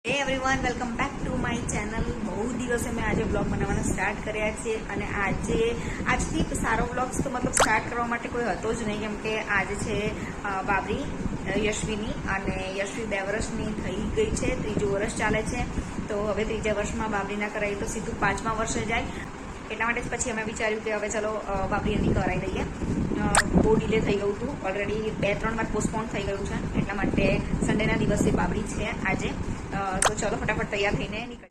હે everyone, welcome back to my channel. બહુ દિવસે મેં આજે બ્લોગ બનાવવાના સ્ટાર્ટ કર્યા છે અને આજથી સારો બ્લોગ્સ તો મતલબ સ્ટાર્ટ કરવા માટે કોઈ હતો જ નહીં, કેમ કે આજે છે બાબરી યશ્વીની, અને યશ્વી 2 વર્ષની થઈ ગઈ છે, 3જું વર્ષ ચાલે છે. તો હવે 3જા વર્ષમાં બાબરીના કરાવી તો સીધું 5મા વર્ષે જાય. એટલા માટે જ પછી અમે વિચાર્યું કે હવે ચલો બાબરી એની કરાવી દઈએ. બહુ ડિલે થઈ ગયું હતું, ઓલરેડી 2-3 વાર પોસ્ટપોન થઈ ગયું છે. એટલા માટે સન્ડેના દિવસે બાબરી છે આજે. તો ચલો ફટાફટ તૈયાર થઈને નીકળીએ.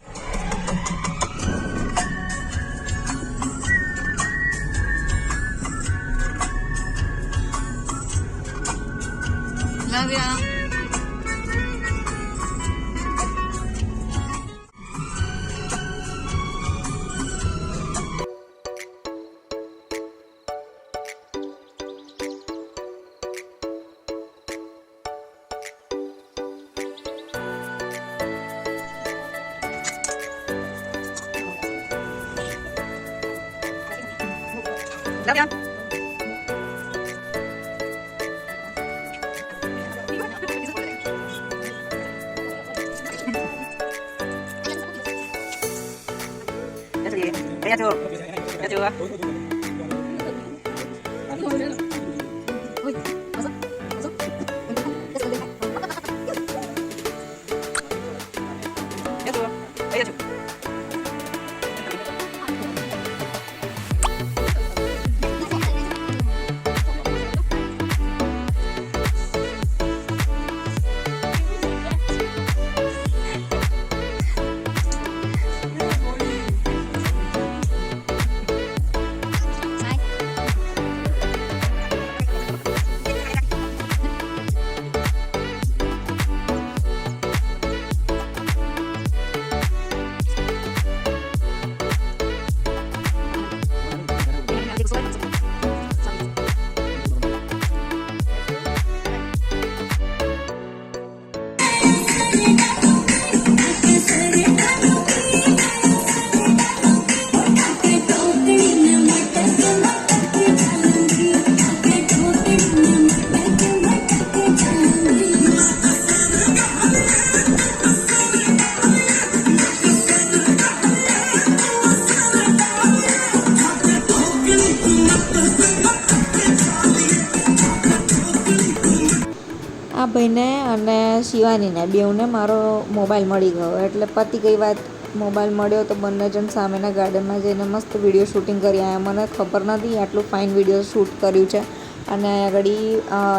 આ ભાઈને અને શિવાનીને બેઉને મારો મોબાઈલ મળી ગયો એટલે પતી ગઈ વાત. મોબાઈલ મળ્યો તો બંને જણ સામેના ગાર્ડનમાં જઈને મસ્ત વિડીયો શૂટિંગ કરી આવ્યા. મને ખબર નથી આટલું ફાઇન વિડીયો શૂટ કર્યું છે, અને આગળ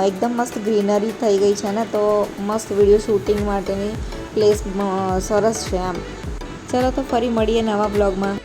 એકદમ મસ્ત ગ્રીનરી થઈ ગઈ છે ને, તો મસ્ત વિડીયો શૂટિંગ માટેની પ્લેસ સરસ છે આમ. ચલો તો ફરી મળીએ નવા બ્લોગમાં.